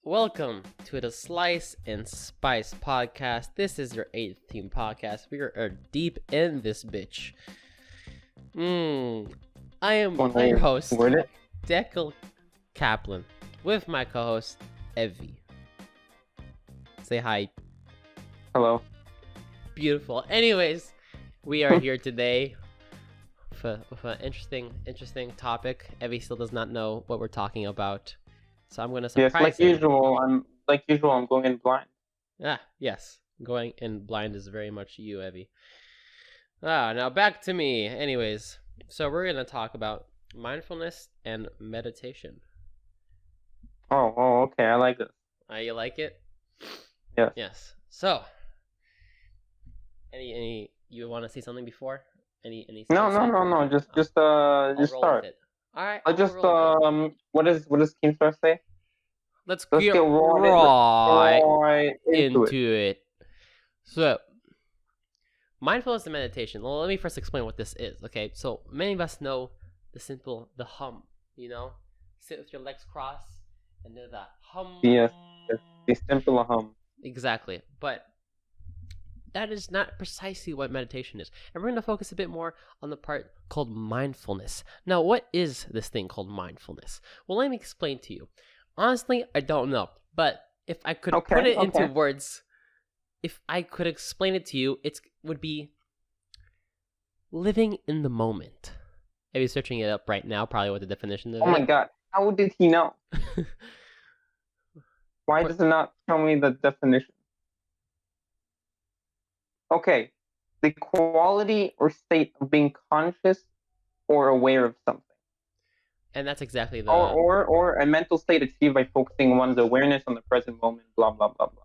Welcome to the Slice and Spice podcast. This is your 18 podcast. We are deep in this bitch. I am your host, Declan Kaplan, with my co-host, Evie. Say hi. Hello. Beautiful. Anyways, we are here today with an interesting topic. Evie still does not know what we're talking about, so I'm gonna surprise him. Like usual. I'm going in blind. Yes. Going in blind is very much you, Evie. Now back to me. Anyways, so we're gonna talk about mindfulness and meditation. Oh, okay. I like this. You like it? Yes. Yes. So, any you want to say something before? Any? No. Just start. All right. What does Keemstar say? Let's get right into it. So, mindfulness and meditation. Well, let me first explain what this is. Okay, so many of us know the hum. You know, sit with your legs crossed and do the hum. Yes, the simple hum. Exactly, but that is not precisely what meditation is. And we're going to focus a bit more on the part called mindfulness. Now, what is this thing called mindfulness? Well, let me explain to you. Honestly, I don't know. But if I could put it into words, if I could explain it to you, it would be living in the moment. Maybe searching it up right now, probably what the definition is. Oh my god, how did he know? Why does it not tell me the definition? Okay, the quality or state of being conscious or aware of something. And that's exactly the... Or a mental state achieved by focusing one's awareness on the present moment, blah, blah, blah, blah.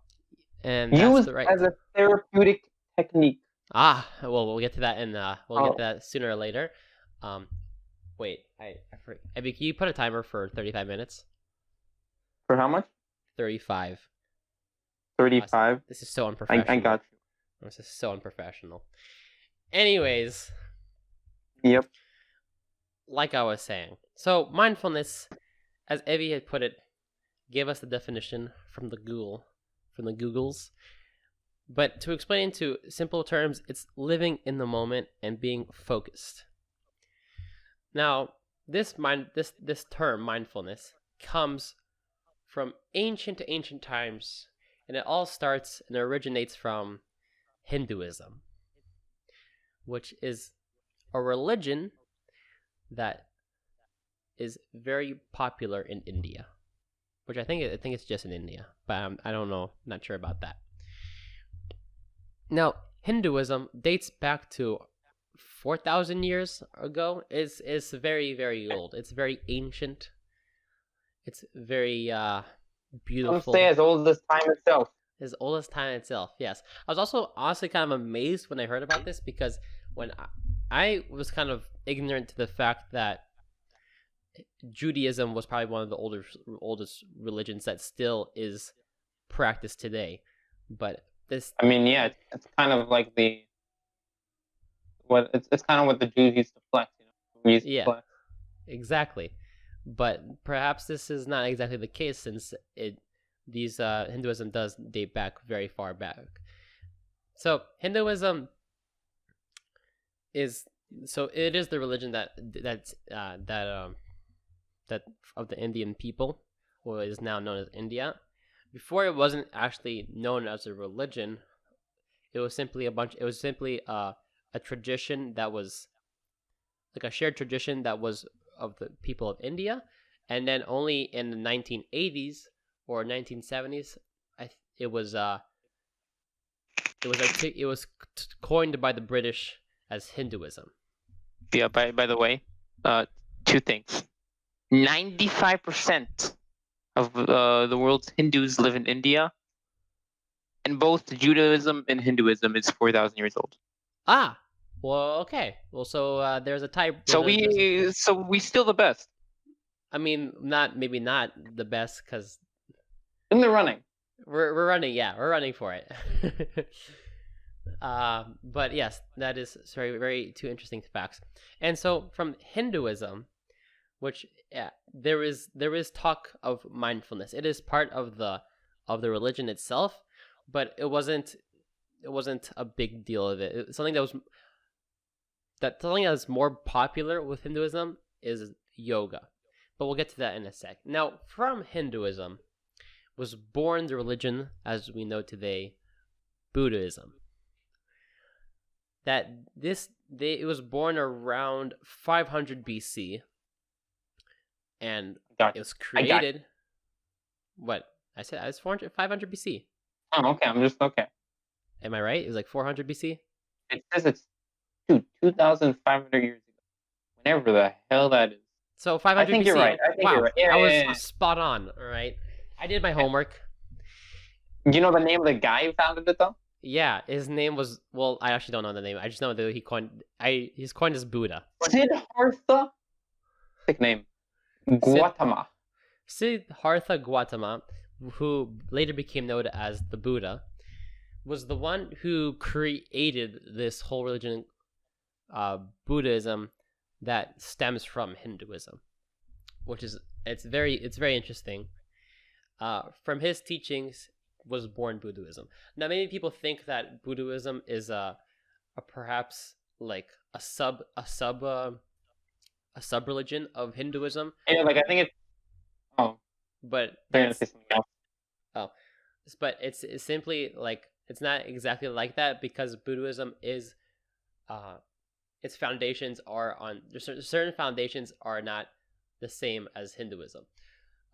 And that's used the right... as a therapeutic technique. Well, we'll get to that we'll get to that sooner or later. Wait, I forget. Can you put a timer for 35 minutes? For how much? 35. 35? This is so unprofessional. I got you. This is so unprofessional. Anyways. Yep. Like I was saying. So, mindfulness, as Evie had put it, gave us the definition from the Googles. But to explain into simple terms, it's living in the moment and being focused. Now, this term, mindfulness, comes from ancient times, and it all starts and originates from Hinduism, which is a religion that is very popular in India, which I think it's just in India, but I don't know, not sure about that. Now, Hinduism dates back to 4,000 years ago. It's very, very old. It's very ancient. It's very beautiful. Some say as old as time itself. As old as time itself, yes. I was also honestly kind of amazed when I heard about this, because when I was kind of ignorant to the fact that Judaism was probably one of the oldest religions that still is practiced today. But this... I mean, yeah, it's kind of like it's kind of what the Jews used to flex, you know? Exactly. But perhaps this is not exactly the case, since Hinduism does date back very far back. So Hinduism is the religion that of the Indian people, or is now known as India. Before, it wasn't actually known as a religion. It was simply a tradition that was like a shared tradition that was of the people of India, and then only in the 1980s or 1970s, it was coined by the British as Hinduism. Yeah. By the way, two things. 95% of the world's Hindus live in India, and both Judaism and Hinduism is 4,000 years old. Well, okay. Well, so there's a type. So we still the best. I mean, maybe not the best, because in the running. We're running. Yeah, we're running for it. But yes, that is very, very two interesting facts. And so from Hinduism, which yeah, there is talk of mindfulness. It is part of the religion itself, but it wasn't a big deal of it. It's something that's more popular with Hinduism is yoga. But we'll get to that in a sec. Now, from Hinduism was born the religion as we know today, Buddhism. It was born around 500 BC, and it was created. What I said, I was 500 BC. Oh, okay. I'm just okay. Am I right? It was like 400 BC. It says it's 2,500 years ago. Whenever the hell that is. So 500 I think BC. you're right. Wow, Yeah, I was spot on. All right, I did my homework. You know the name of the guy who founded it though? Yeah, his name was, well, I actually don't know the name. I just know that he's coined as Buddha. Siddhartha? Sick name. Gautama. Siddhartha Gautama, who later became known as the Buddha, was the one who created this whole religion, Buddhism, that stems from Hinduism, which is it's very interesting. From his teachings was born Buddhism. Now, maybe people think that Buddhism is a perhaps like a sub religion of Hinduism. Yeah, like I think it's. Oh, but that's, oh, but it's simply like it's not exactly like that, because Buddhism is, its foundations are on certain foundations are not the same as Hinduism,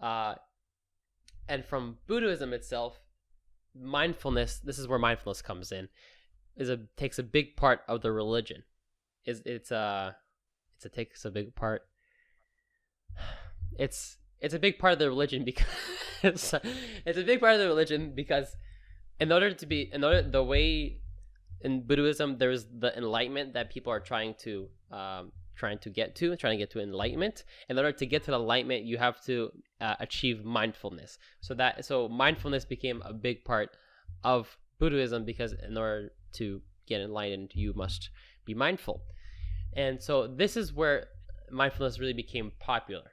and from Buddhism itself, mindfulness. This is where mindfulness comes in. Takes a big part of the religion. It takes a big part. It's a big part of the religion because it's a big part of the religion because the way in Buddhism there's the enlightenment that people are trying to get to enlightenment. In order to get to the enlightenment, you have to achieve mindfulness. So mindfulness became a big part of Buddhism because in order to get enlightened, you must be mindful. And so this is where mindfulness really became popular,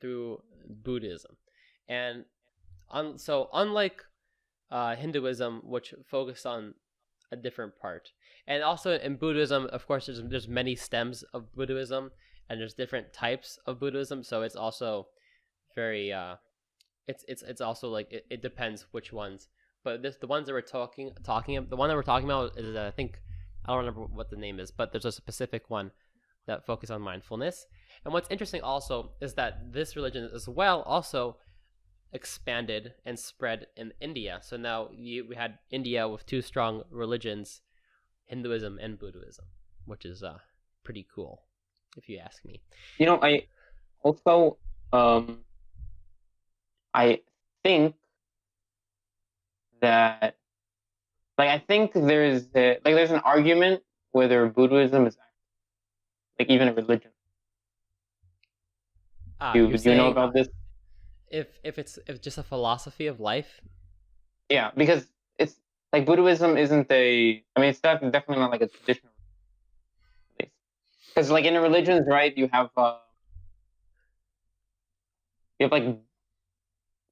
through Buddhism. And so unlike Hinduism, which focused on a different part, and also in Buddhism, of course, there's many stems of Buddhism, and there's different types of Buddhism. So it's also very it's also like it depends which ones. But the ones that we're talking the one that we're talking about is I think, I don't remember what the name is, but there's a specific one that focus on mindfulness. And what's interesting also is that this religion as well also expanded and spread in India. So now we had India with two strong religions, Hinduism and Buddhism, which is pretty cool, if you ask me. You know, I also I think that I think there's an argument whether Buddhism is like even a religion. Do you know about this? If it's just a philosophy of life? Yeah, because it's like Buddhism isn't it's definitely not like a traditional. Because like in religions, right, you have like a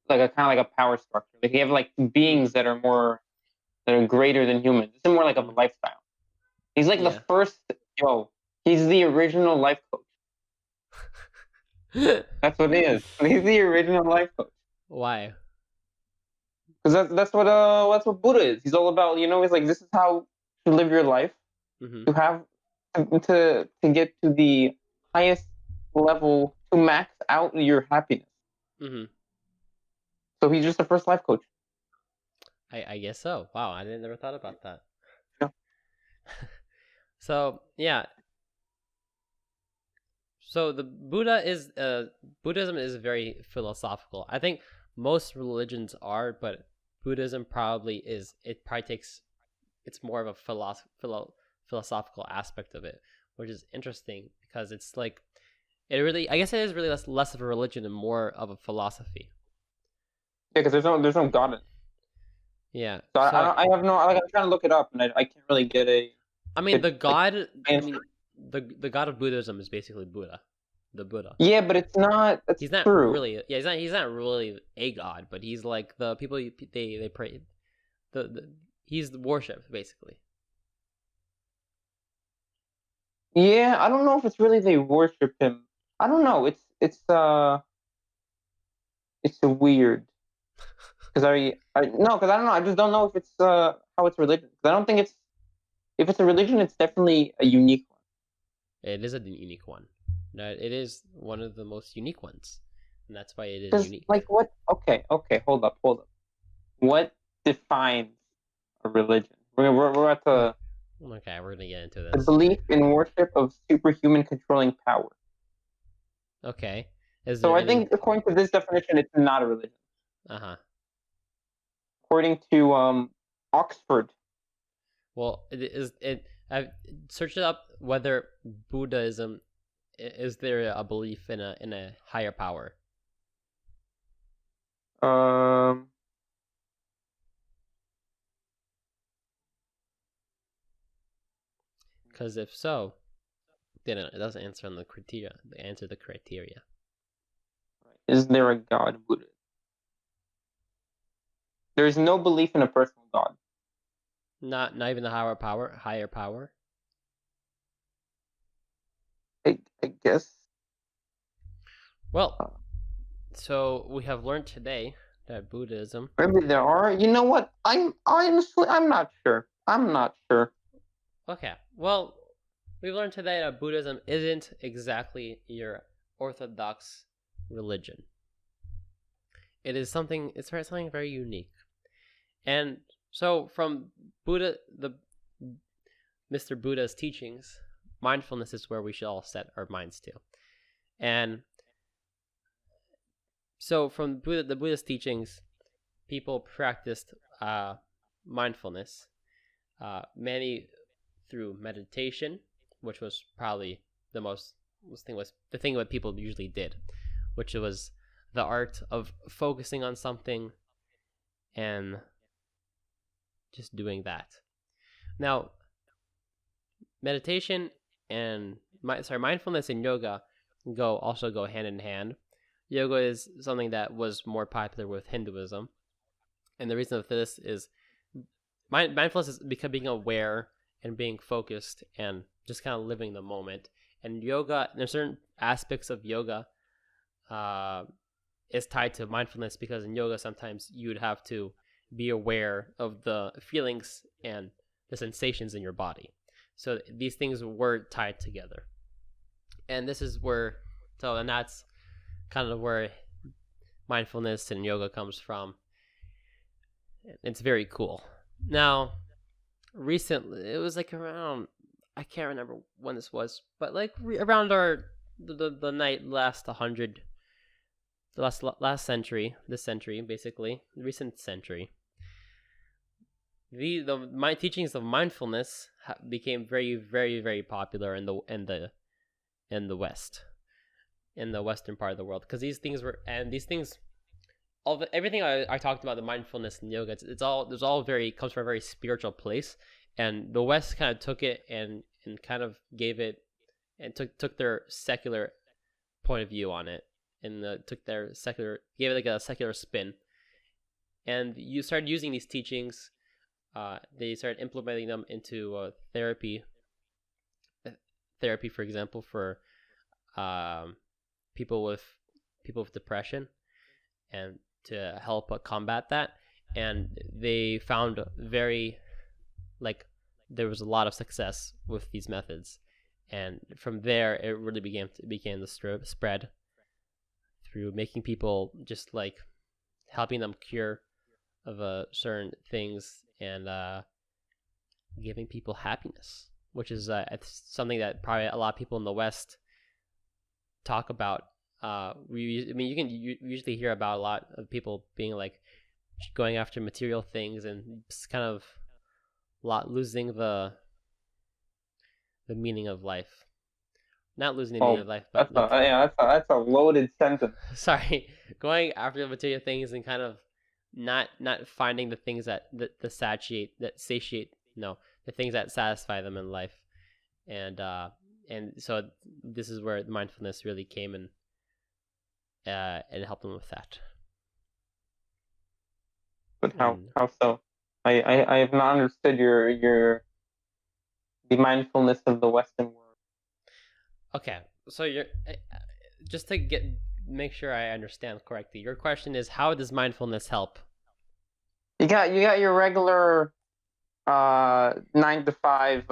kind of like a power structure. Like you have like beings that are greater than humans. It's more like a lifestyle. He's like the first. He's the original life coach. That's what he is. He's the original life coach. Why? Because that's what Buddha is. He's all about, he's like, this is how to live your life. Mm-hmm. To have to get to the highest level to max out your happiness. Mm-hmm. So he's just the first life coach. I guess so. Wow, I never thought about that. Yeah. So yeah. So the Buddhism is very philosophical. I think most religions are, but Buddhism probably takes, it's more of a philosophical aspect of it, which is interesting because it's like, I guess it is really less of a religion and more of a philosophy. Yeah, because there's no God in it. Yeah. So I have no, I'm trying to look it up and I can't really get a. I mean, the God of Buddhism is basically Buddha. the Buddha. Yeah, but it's not. That's He's not true. really. Yeah, he's not really a god, but he's like the people they pray. He's worshipped basically. Yeah, I don't know if it's really they worship him. I don't know. It's a weird because I no because I don't know. I just don't know if it's how it's religion. 'Cause I don't think it's if it's a religion, it's definitely a unique one. It is a unique one. No, it is one of the most unique ones, and that's why it is Because unique. like what? Okay, hold up. What defines a religion? We're at the Okay, we're gonna get into the this. belief in worship of superhuman controlling power. Okay, is So there I any? think according to this definition, it's not a religion. Uh-huh. According to Oxford. Well, I've searched it up whether Buddhism is there a belief in a higher power. Um, Because if so, then it doesn't answer on the criteria. Answer the criteria. is there a God in Buddhism? There is no belief in a personal God. Not even the higher power. Higher power. I guess. Well, so we have learned today that Buddhism. Maybe there are. You know what? I'm not sure. I'm not sure. Okay. Well, we've learned today that Buddhism isn't exactly your orthodox religion. It is something. It's something very unique. And so, from Mr. Buddha's teachings, mindfulness is where we should all set our minds to. And so, from the Buddha's teachings, people practiced mindfulness, many through meditation, which was probably the thing what people usually did, which was the art of focusing on something and just doing that. Now, meditation and mindfulness and yoga also go hand in hand. Yoga is something that was more popular with Hinduism, and the reason for this is mindfulness is becoming aware and being focused and just kind of living the moment. And yoga, there's certain aspects of yoga is tied to mindfulness, because in yoga sometimes you'd have to be aware of the feelings and the sensations in your body. So these things were tied together. And this is and that's kind of where mindfulness and yoga comes from. It's very cool. Now, recently, it was like around, I can't remember when this was, but like around the night last 100, the last century, this century, basically, the recent century, my teachings of mindfulness became very, very, very popular in the West, in the Western part of the world, because these things everything I talked about, the mindfulness and yoga, it's all very comes from a very spiritual place, and the West kind of took it and kind of gave it and took their secular point of view on it, and gave it like a secular spin, and you started using these teachings. They started implementing them into therapy, for example, for people with depression, and to help combat that. And they found there was a lot of success with these methods, and from there it really began to spread through making people just like helping them cure of certain things, and giving people happiness, which is something that probably a lot of people in the West talk about. You usually hear about a lot of people being like going after material things and just kind of losing the meaning of life. Not losing the meaning of life, but that's a loaded sentence. sorry, going after the material things and kind of not finding the things that satiate, the things that satisfy them in life, and and so this is where mindfulness really came in and helped him with that. But how so? I have not understood the mindfulness of the Western world. Okay, so you're just to make sure I understand correctly. Your question is, how does mindfulness help? You got your regular 9 to 5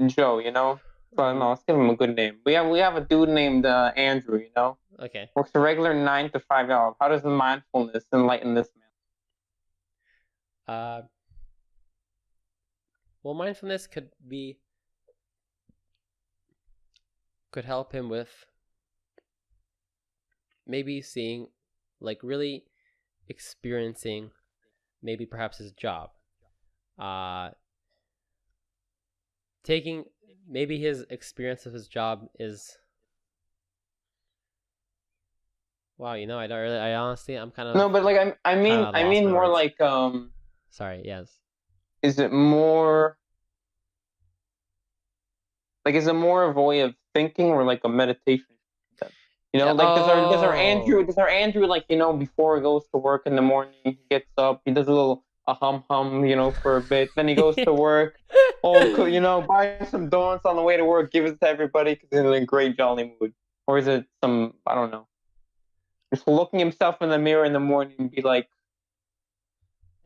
Joe, you know. But no, let's give him a good name. We have a dude named Andrew, you know. Okay. Works a regular 9 to 5 job. How does the mindfulness enlighten this man? Well, mindfulness could help him with maybe seeing, like, really experiencing maybe perhaps his job. Taking maybe his experience of his job is, wow, you know, I honestly, I'm kind of, no, but like I mean more words. like Sorry, yes. Is it more like, is it more of a way of thinking or like a meditation? You know, like does our Andrew, like, you know, before he goes to work in the morning, he gets up, he does a hum, you know, for a bit, then he goes to work, you know, buy some donuts on the way to work, give it to everybody because he's in a great jolly mood, or is it some, I don't know, just looking himself in the mirror in the morning and be like,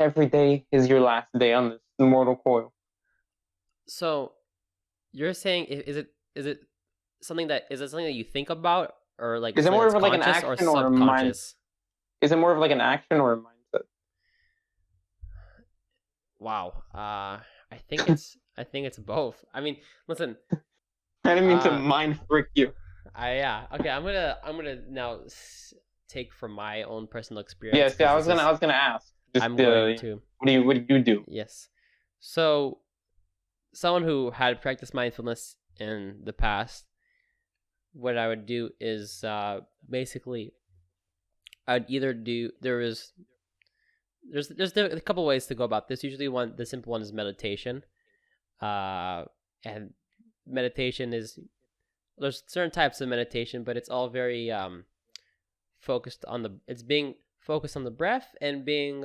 every day is your last day on this mortal coil. So you're saying, is it something that you think about, or like is it more of like an conscious action or or a mind? subconscious? Is it more of like an action or a mindset? Wow. I think it's both. I mean, listen. I didn't mean to mind frick you. Yeah. Okay. I'm gonna now take from my own personal experience. Yes. Yeah. I was gonna ask. I'm going to. What do you do? Yes. So, someone who had practiced mindfulness in the past, what I would do is basically, I'd either do there's a couple ways to go about this. Usually, the simple one is meditation, and meditation is, there's certain types of meditation, but it's all very focused on being focused on the breath and being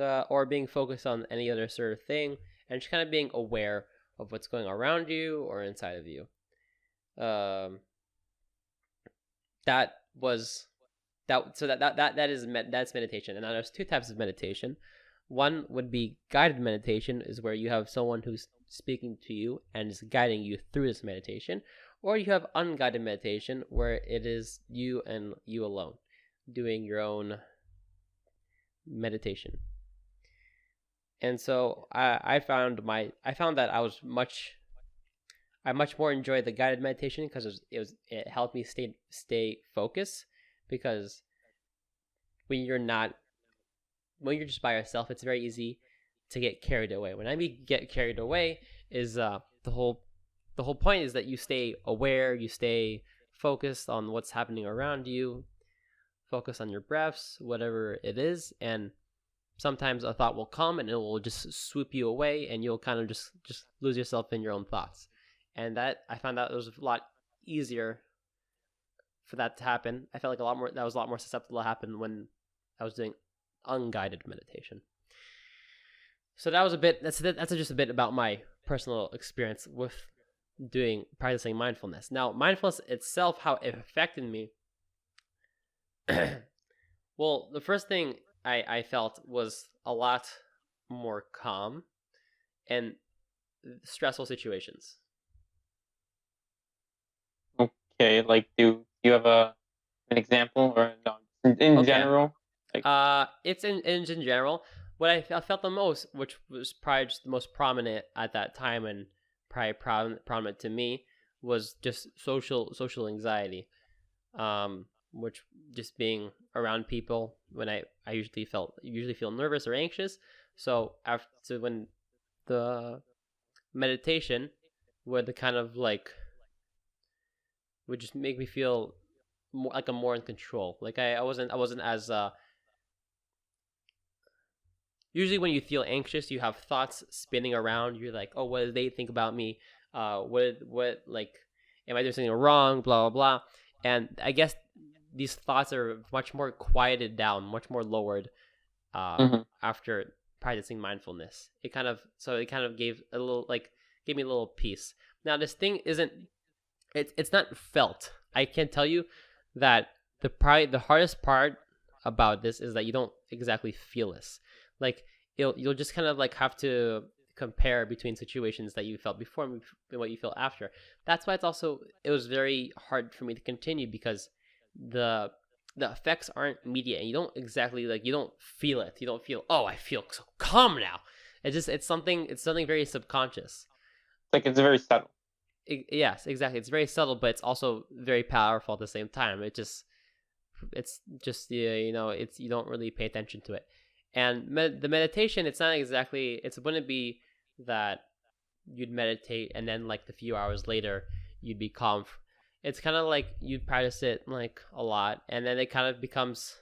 focused on any other sort of thing, and just kind of being aware of what's going around you or inside of you. That's meditation. And now there's two types of meditation. One would be guided meditation, is where you have someone who's speaking to you and is guiding you through this meditation. Or you have unguided meditation, where it is you and you alone doing your own meditation. And so I found that I much more enjoyed the guided meditation, because it helped me stay focused, because when you're just by yourself, it's very easy to get carried away. When I mean get carried away, is the whole point is that you stay aware, you stay focused on what's happening around you, focus on your breaths, whatever it is, and sometimes a thought will come and it will just swoop you away, and you'll kind of just lose yourself in your own thoughts. And that, I found out it was a lot easier for that to happen. I felt like that was a lot more susceptible to happen when I was doing unguided meditation. So that was that's just a bit about my personal experience with practicing mindfulness. Now, mindfulness itself, how it affected me. Well, the first thing I felt was a lot more calm in stressful situations. Okay, like, do you have an example, or no, in general? Like, it's in general. What I felt the most, which was probably just the most prominent at that time, and probably prominent to me, was just social anxiety. Which, just being around people when I usually feel nervous or anxious. So when the meditation would kind of like would just make me feel more like I'm more in control. Like I wasn't as usually when you feel anxious, you have thoughts spinning around. You're like, oh, what do they think about me? What like, Am I doing something wrong? Blah, blah, blah. And I guess these thoughts are much more quieted down, much more lowered Mm-hmm. after practicing mindfulness. It kind of gave me a little peace. Now this thing isn't, it's not felt. I can tell you that the hardest part about this is that you don't exactly feel this. Like you'll just kind of like have to compare between situations that you felt before and what you feel after. That's why it was very hard for me to continue, because the effects aren't immediate, and you don't exactly like, you don't feel it. You don't feel, oh, I feel so calm now. It's something very subconscious. Like it's very subtle. Yes, exactly. It's very subtle, but it's also very powerful at the same time. It's just you know, it's, you don't really pay attention to it. And the meditation, it's not exactly, it wouldn't be that you'd meditate and then like a few hours later you'd be calm. It's kind of like you'd practice it like a lot, and then it kind of becomes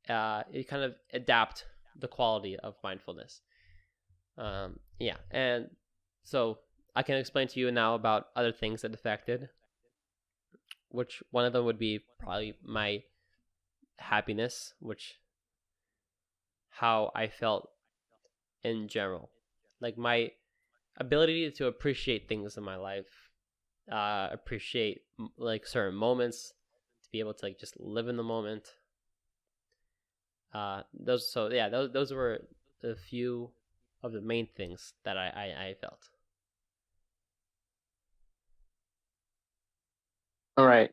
it kind of adapt the quality of mindfulness. Yeah, and so I can explain to you now about other things that affected, which one of them would be probably my happiness, which how I felt in general, like my ability to appreciate things in my life, appreciate like certain moments, to be able to like just live in the moment. Those were a few of the main things that I felt. All right.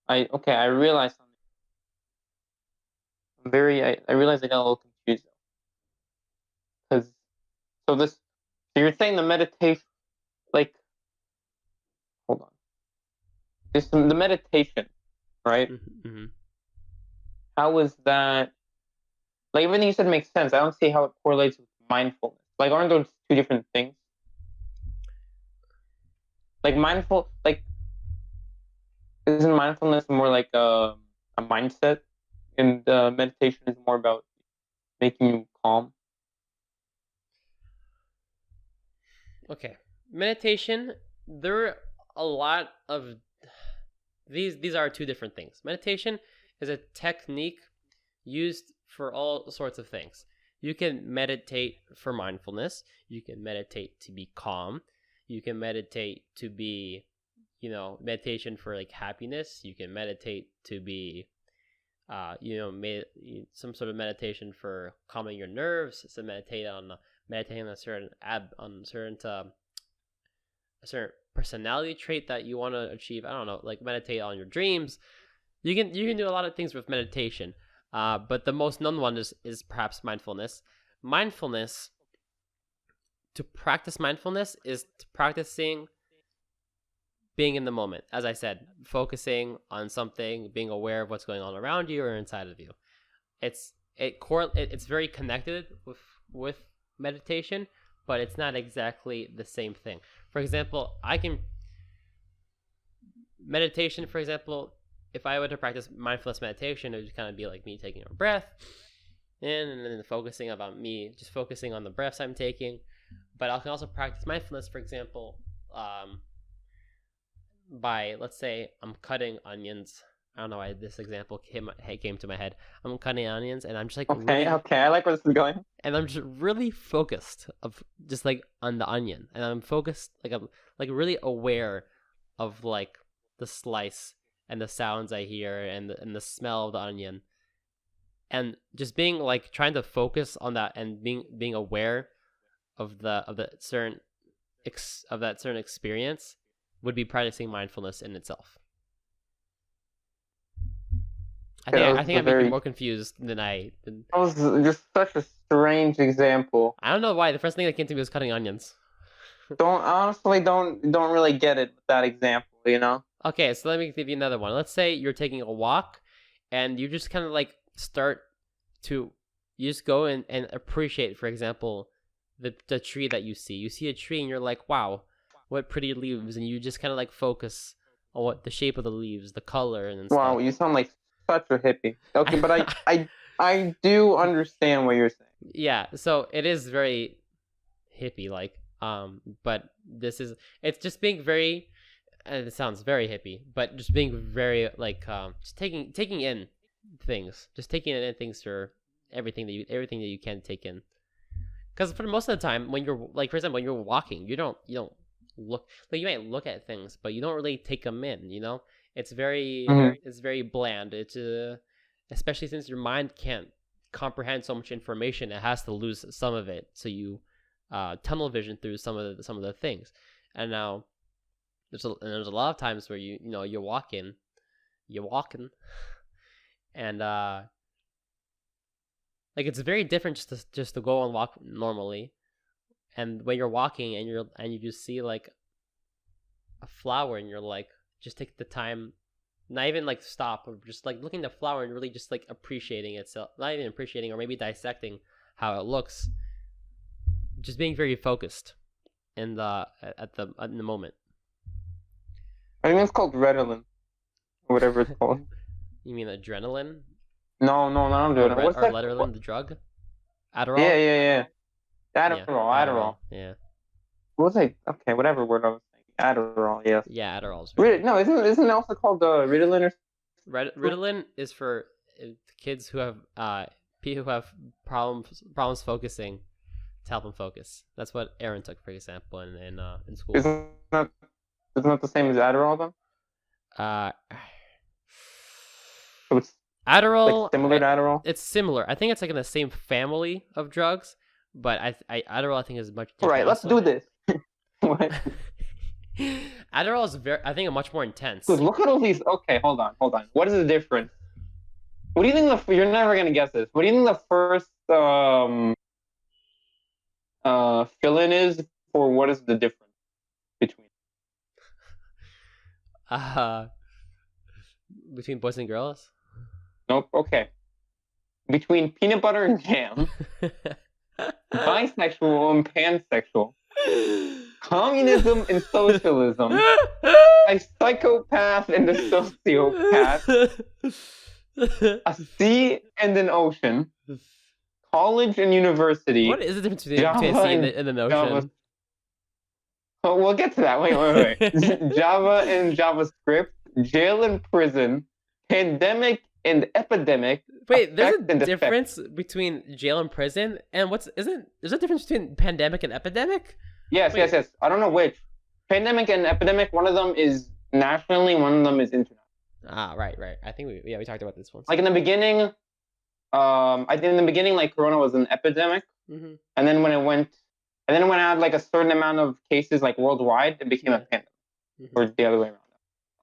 I realized something. I realized I got a little confused because so you're saying the meditation, like, hold on, the meditation, right? Mm-hmm. How is that? Like everything you said makes sense. I don't see how it correlates with mindfulness. Like, aren't those two different things? Like isn't mindfulness more like a mindset, and meditation is more about making you calm? Okay, meditation. There are a lot of these are two different things. Meditation is a technique used for all sorts of things. You can meditate for mindfulness. You can meditate to be calm. You can meditate to be, meditation for like happiness. You can meditate to be, some sort of meditation for calming your nerves. So meditating on a certain a certain personality trait that you want to achieve. I don't know, like meditate on your dreams. You can do a lot of things with meditation. But the most known one is perhaps mindfulness. Mindfulness, to practice mindfulness, is practicing being in the moment. As I said, focusing on something, being aware of what's going on around you or inside of you. It's very connected with meditation, but it's not exactly the same thing. For example, meditation, for example, if I were to practice mindfulness meditation, it would kind of be like me taking a breath in, and then focusing on the breaths I'm taking. But I can also practice mindfulness, for example, by, let's say, I'm cutting onions. I don't know why this example came to my head. I'm cutting onions, and I'm just like Okay, I like where this is going. And I'm just really focused of just like on the onion, and I'm focused, like I'm like really aware of like the slice and the sounds I hear and the smell of the onion, and just being like trying to focus on that and being aware of the certain of that certain experience would be practicing mindfulness in itself. I think I make you more confused than That was just such a strange example. I don't know why. The first thing that came to me was cutting onions. Don't really get it with that example, you know? Okay, so let me give you another one. Let's say you're taking a walk, and you just kind of like you just go and appreciate, for example, the tree that you see. You see a tree and you're like, wow, what pretty leaves, and you just kind of like focus on what the shape of the leaves, the color, and stuff. Wow, you sound like such a hippie. Okay, but I do understand what you're saying. Yeah, so it is very hippie like. But it's just being very. It sounds very hippie, but just being very like just taking in things, just taking in things for everything that you can take in. Because for most of the time, when you're like, for example, when you're walking, you don't look, like, you might look at things, but you don't really take them in. It's very Mhm. it's very bland. It's especially since your mind can't comprehend so much information, it has to lose some of it. So you tunnel vision through some of the things. And now there's a lot of times where you're walking, and like, it's very different just to go and walk normally. And when you're walking and you just see like a flower, and you're like, just take the time, not even like stop, or just like looking at the flower and really just like appreciating itself, not even appreciating, or maybe dissecting how it looks, just being very focused in the moment. I think it's called Redolin, or whatever it's called. You mean adrenaline? No, not Redolin. What's Or that? Letterland, the drug? Adderall? Yeah. Yeah, Adderall. Yeah. What was I? Okay, whatever word I was saying. Adderall, yes. Yeah, Adderall's No, isn't it also called Ritalin or Ritalin is for kids who have people who have problems focusing, to help them focus. That's what Aaron took, for example, in school. Isn't that the same as Adderall then? Uh, So it's Adderall, like similar to Adderall? it's similar. I think it's like in the same family of drugs, but Adderall, I think, is much All different. right, let's do this. What? Adderall is I think, much more intense. Dude, look at all these. Okay, hold on. What is the difference? What do you think you're never gonna guess this. What do you think the first fill-in is for what is the difference between? Between boys and girls? Nope. Okay. Between peanut butter and jam, bisexual and pansexual, communism and socialism, a psychopath and a sociopath, a sea and an ocean, college and university. What is the difference between a sea and an ocean? Oh, we'll get to that. Wait. Java and JavaScript, jail and prison, pandemic and epidemic. Wait, there's a difference between jail and prison, and there's a difference between pandemic and epidemic? Yes. I don't know which. Pandemic and epidemic, one of them is nationally, one of them is international. Right. I think we talked about this once. Like in the beginning, I think in the beginning, like, Corona was an epidemic, mm-hmm. and then when it had like a certain amount of cases, like, worldwide, it became a pandemic, mm-hmm. or the other way around.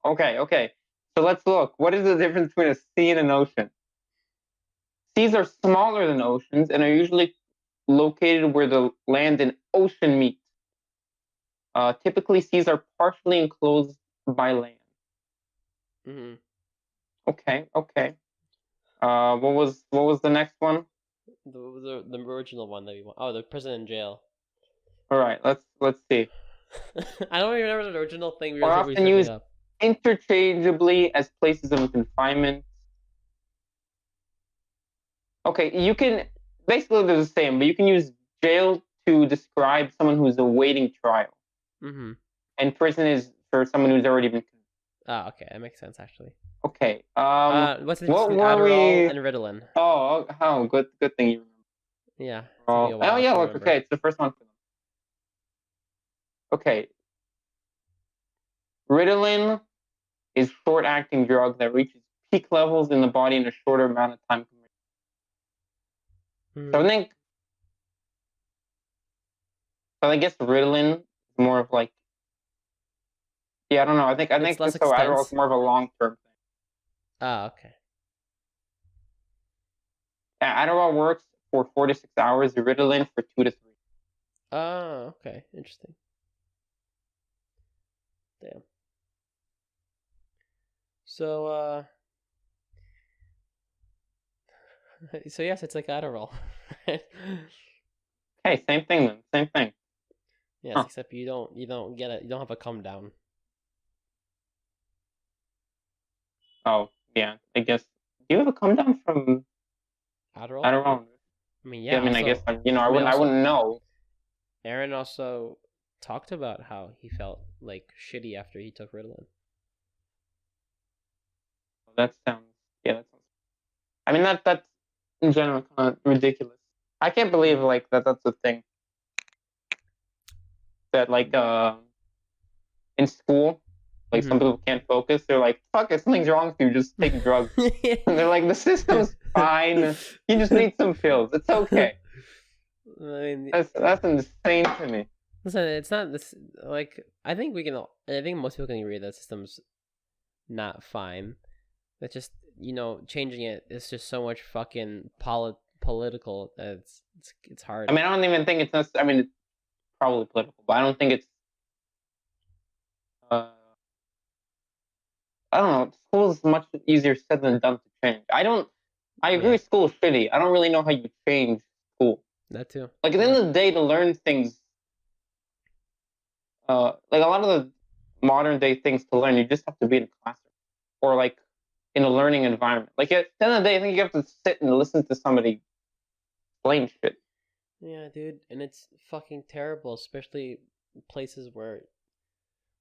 Okay. So let's look. What is the difference between a sea and an ocean? Seas are smaller than oceans and are usually located where the land and ocean meet. Typically, seas are partially enclosed by land. Mm-hmm. Okay. What was the next one? The original one that we want. Oh, the prison and jail. All right, let's see. I don't even remember the original thing. We often used interchangeably as places of confinement. Okay, you can basically, they're the same, but you can use jail to describe someone who's awaiting trial. Mm-hmm. And prison is for someone who's already been convicted. Ah, okay, that makes sense actually. Okay. What's the difference between Adderall and Ritalin? Oh, good thing you remember. Yeah. Look, okay, it's the first one for them. Okay. Ritalin is short-acting drug that reaches peak levels in the body in a shorter amount of time. So I guess Ritalin is more of like, I don't know. I think Adderall is more of a long-term thing. Ah, okay. Yeah, Adderall works for 4 to 6 hours. Ritalin for 2 to 3. Oh, okay, interesting. Damn. So so yes, it's like Adderall. Hey, same thing then. Same thing. Yes, except you don't get it. You don't have a come down. Oh, yeah. I guess. Do you have a come down from Adderall? I mean, yeah. I guess I wouldn't know. Aaron also talked about how he felt like shitty after he took Ritalin. That sounds that sounds. I mean that's in general kind of ridiculous. I can't believe like that's a thing that like in school like some people can't focus. They're like, fuck it, something's wrong with you. Just take drugs. And they're like, the system's fine. You just need some pills. It's okay. I mean, That's insane to me. listen, it's not this. Like, I think most people can agree that system's not fine. That's just changing it is just so much fucking political that it's hard. I mean, I don't even think it's necessary. I mean, it's probably political, but I don't think it's. I don't know. School is much easier said than done to change. I agree. School is shitty. I don't really know how you change school. That too. Like at the end of the day, to learn things, like a lot of the modern day things to learn, you just have to be in a classroom or like in a learning environment. Like at the end of the day, I think you have to sit and listen to somebody explain shit. Yeah, dude, and it's fucking terrible, especially places where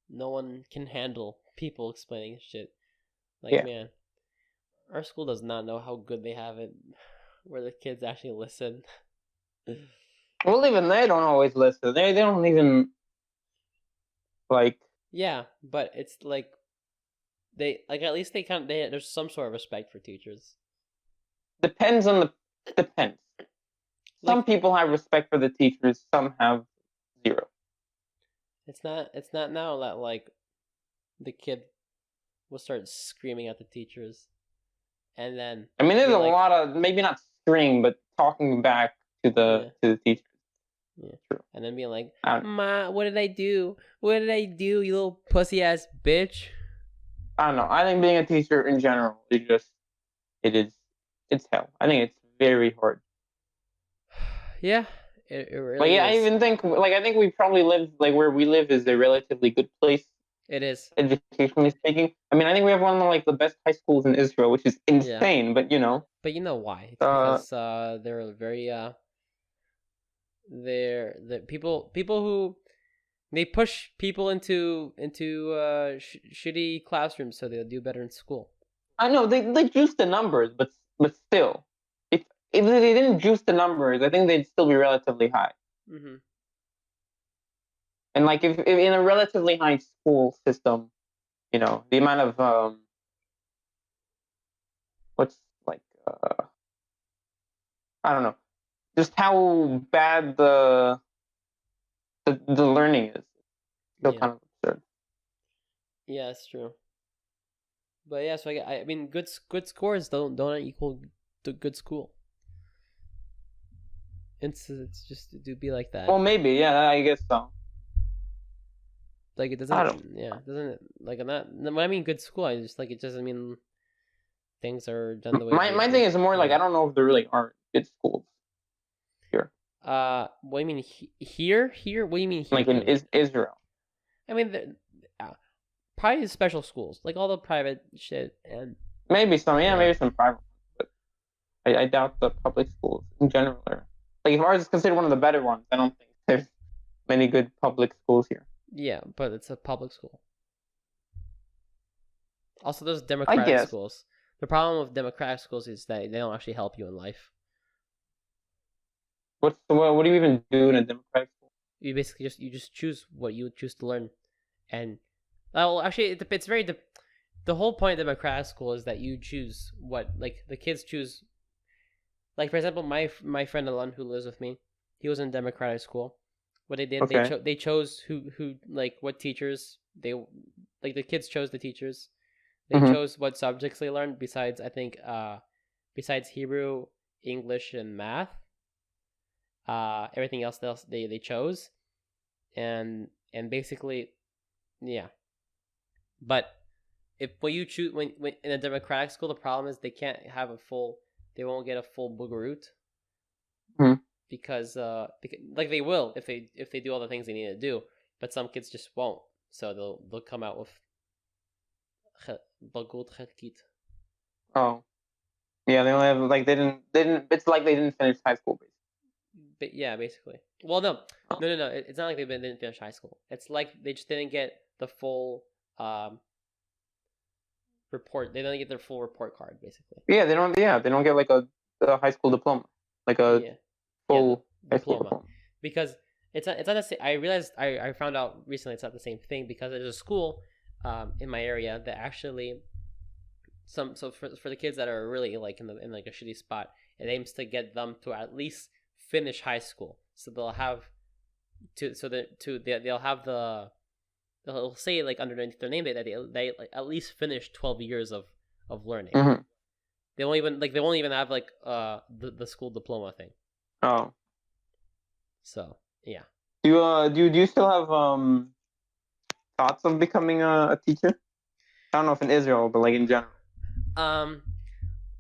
no one can handle people explaining shit. Like, man, our school does not know how good they have it, where the kids actually listen. Well, even they don't always listen. They don't even like. Yeah, but it's like they like at least there's some sort of respect for teachers. Depends. Some people have respect for the teachers. Some have zero. It's not now that like the kid will start screaming at the teachers, and then I mean, there's a lot of maybe not scream, but talking back to the teachers. Yeah, true. And then being like, "Ma, what did I do? What did I do? You little pussy ass bitch." I don't know. I think being a teacher in general it's hell. I think it's very hard. Yeah, it really like is. I even think I think we probably live like where we live is a relatively good place. It is, educationally speaking. I mean, I think we have one of like the best high schools in Israel, which is insane. But But you know why? It's because they're very they're the people who they push people into shitty classrooms so they'll do better in school. I know they juice the numbers, but still, if they didn't juice the numbers, I think they'd still be relatively high. Mm-hmm. And like if in a relatively high school system, the amount of what's like I don't know, just how bad the learning is. Still kind of absurd. Yeah, that's true. But yeah, so I mean, good scores don't equal to good school. It's just to be like that. Well, maybe, yeah, I guess so. Like it doesn't, it doesn't like when I mean good school, I just like it doesn't mean things are done the way. My thing is more like I don't know if there really are good schools here. What do you mean here? Here? What do you mean here? Like in Israel? I mean, probably special schools, like all the private shit, and maybe some, maybe some private, but I doubt the public schools in general are. Like if ours is considered one of the better ones, I don't think there's many good public schools here. Yeah, but it's a public school. Also, there's democratic schools. The problem with democratic schools is that they don't actually help you in life. What do you even do in a democratic school? You basically just choose what you choose to learn, and well, actually, it's very the whole point of democratic school is that you choose what the kids choose. Like for example, my friend Alon who lives with me, he was in democratic school. What they did, they chose who like what teachers the kids chose the teachers. They chose what subjects they learned besides I think besides Hebrew, English, and math. Everything else they chose, and basically, yeah. But if when you choose when in a democratic school, the problem is they won't get a full bugurut. Because like they will if they do all the things they need to do, but some kids just won't, so they'll come out with bagut khalkit. Oh, yeah, they only have they didn't. It's like they didn't finish high school, basically. But yeah, basically. Well, no. It's not like they didn't finish high school. It's like they just didn't get the full report. They didn't get their full report card, basically. Yeah, they don't. Yeah, they don't get like a high school diploma, like a Yeah, full the high school diploma, diploma. because it's not the same. I realized I found out recently it's not the same thing because there's a school in my area that actually for the kids that are really like in like a shitty spot, it aims to get them to at least finish high school, so they'll have they'll have they'll say like underneath their name that they like at least finish 12 years of learning. Mm-hmm. They won't even have like the school diploma thing. Oh, So yeah. do you still have thoughts of becoming a teacher? I don't know if in Israel, but like in general.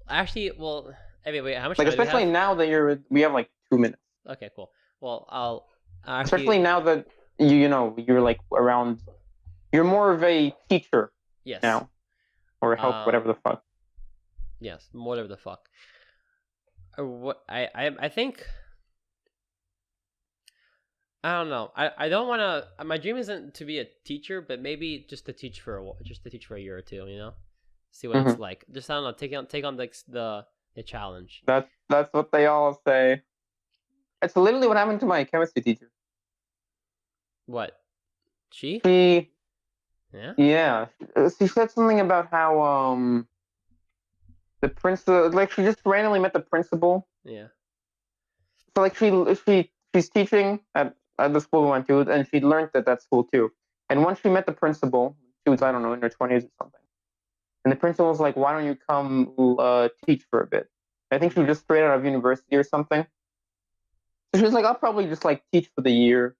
Actually, well, wait, how much Like time do we especially have? now that we have like 2 minutes. Okay, cool. Well, I'll actually. Especially now that you're like around, you're more of a teacher Yes. now, or help, whatever the fuck. Yes, whatever the fuck. Or what I think. I don't know. I don't want to. My dream isn't to be a teacher, but maybe just to teach for a year or two. See what it's like. Just I don't know. Take on the challenge. That's what they all say. It's literally what happened to my chemistry teacher. What? She? Yeah. She said something about how the principal, like she just randomly met the principal. Yeah. So like she's teaching at the school we went to, and she learned at that school too. And once she met the principal, she was, I don't know, in her 20s or something. And the principal was like, "Why don't you come teach for a bit?" I think she was just straight out of university or something. So she was like, "I'll probably just like teach for the year,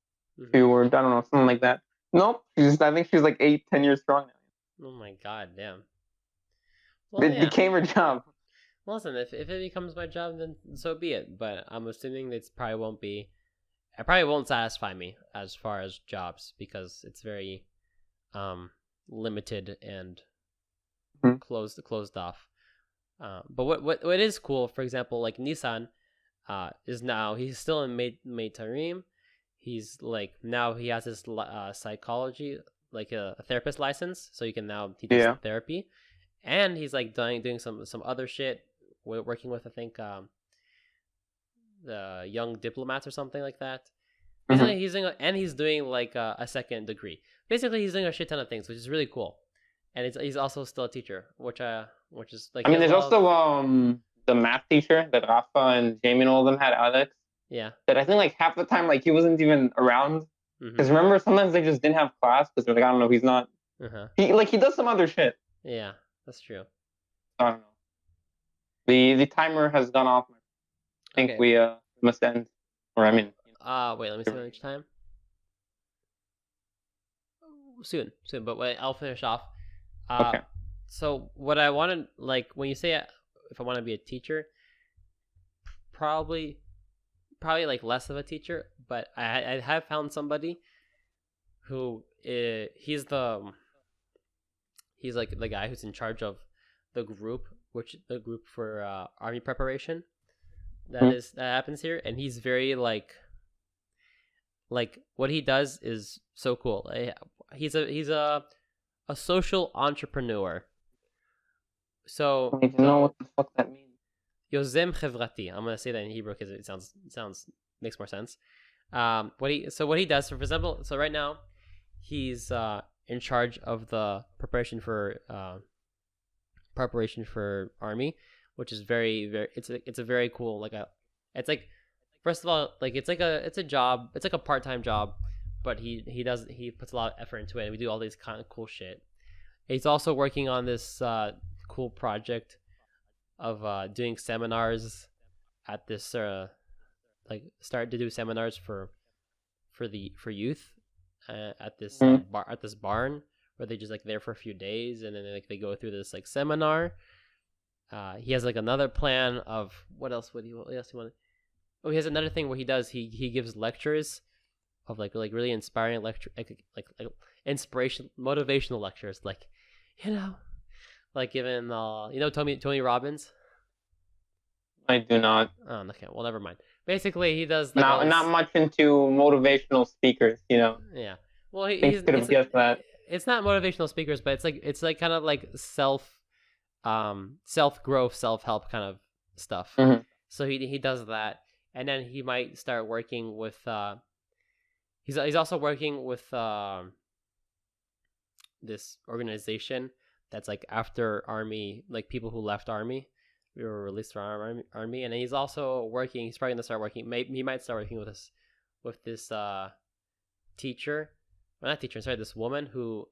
or I don't know, something like that." Nope, I think she's like 8, 10 years strong now. Oh my god, damn. Well, It became her job. Well, listen, if it becomes my job, then so be it. But I'm assuming it probably won't be. It probably won't satisfy me as far as jobs because it's very limited and closed off. But what is cool, for example, like Nissan, is now he's still in Tarim. He's like now he has his psychology, like a therapist license, so he can now teach therapy, and he's like doing some other shit. We're working with, I think, the young diplomats or something like that. Basically, he's doing like a second degree. Basically, he's doing a shit ton of things, which is really cool. And he's also still a teacher, which is like. I mean, there's also the math teacher that Rafa and Jamie and all of them had, Alex. Yeah. That I think like half the time like he wasn't even around. Because remember, sometimes they just didn't have class because they're like, I don't know, he's not. He does some other shit. Yeah, that's true. I don't know. The timer has gone off. I think we must end. Or I mean. Wait, let me see how much time. Soon. But wait, I'll finish off. Okay. So what I wanted, like, when you say if I want to be a teacher, probably like less of a teacher, but I have found somebody who he's like the guy who's in charge of the group for army preparation that happens here, and he's very like what he does is so cool. He's a social entrepreneur. So I don't know what the fuck that means. Yozem Chevrati. I'm gonna say that in Hebrew because it sounds makes more sense. What he does, for example, so right now he's in charge of the preparation for army, which is very it's a very cool it's like, first of all, like it's a job, it's like a part-time job, but he puts a lot of effort into it, and we do all these kind of cool shit. He's also working on this cool project of doing seminars at this start to do seminars for youth at this barn where they just like there for a few days, and then they go through this like seminar. He has like another plan of what else he want. Oh, he has another thing where he gives lectures of like really inspiring like motivational lectures, like, like giving Tony Robbins. I do not. Oh, okay. Well, never mind. Basically, he does like Not much into motivational speakers, you know. Yeah. Well, They could have guessed that. it's not motivational speakers, but it's like kind of like self growth, self help kind of stuff. Mhm. So he does that, and then he might start working with he's also working with this organization that's like after army, like people who left army. We were released from army, and then he's also working. He's probably gonna start working. He might start working with this teacher, well, not teacher. Sorry, this woman who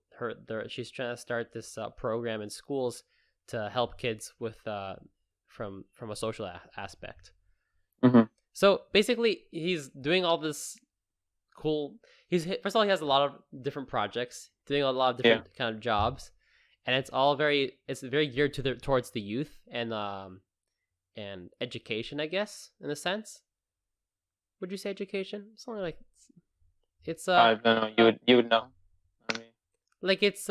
she's trying to start this program in schools to help kids with from a social aspect. Mm-hmm. So basically, he's doing all this cool. First of all, he has a lot of different projects, doing a lot of different kind of jobs, and it's very geared towards the youth and education, I guess, in a sense. Would you say education? Something like it's I don't know. You would know. I mean, like it's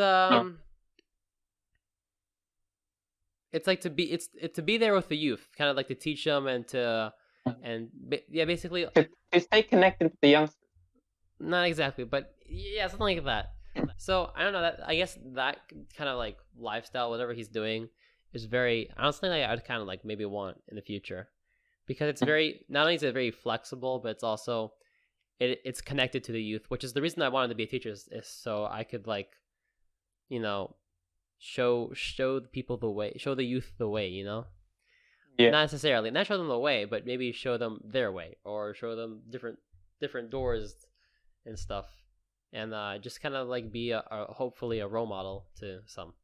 it's like it's to be there with the youth, kind of like to teach them and basically to stay connected with the youngsters. not exactly, but yeah, something like that. So I don't know, that I guess that kind of like lifestyle, whatever he's doing, is very honestly like I'd kind of like maybe want in the future, because it's very, not only is it very flexible, but it's also it's connected to the youth, which is the reason I wanted to be a teacher, is so I could like, you know, show the people the way, show the youth the way, you know. Yeah. Not necessarily not show them the way, but maybe show them their way, or show them different doors and stuff, and just kind of like be a hopefully a role model to some.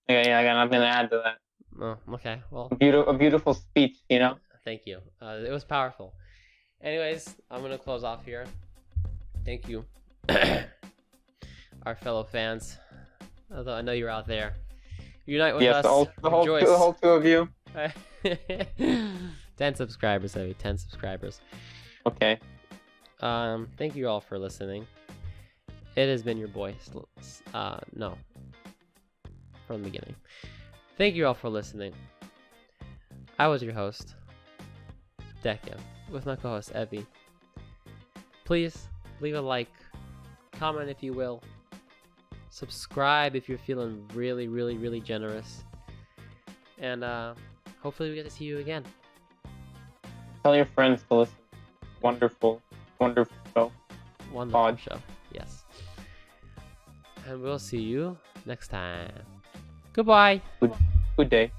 Yeah, I got nothing to add to that. Oh, okay. Well, A beautiful speech, you know. Thank you. It was powerful. Anyways, I'm gonna close off here. Thank you, our fellow fans. Although I know you're out there, unite with us. The whole two of you. 10 subscribers, 10 subscribers. Okay. Thank you all for listening. It has been your boy. No. From the beginning. Thank you all for listening. I was your host, Deca, with my co-host Evie. Please leave a like, comment if you will, subscribe if you're feeling really, really, really generous, and hopefully we get to see you again. Tell your friends to listen. Wonderful show. Wonderful show. Yes. And we'll see you next time. Goodbye. Good day.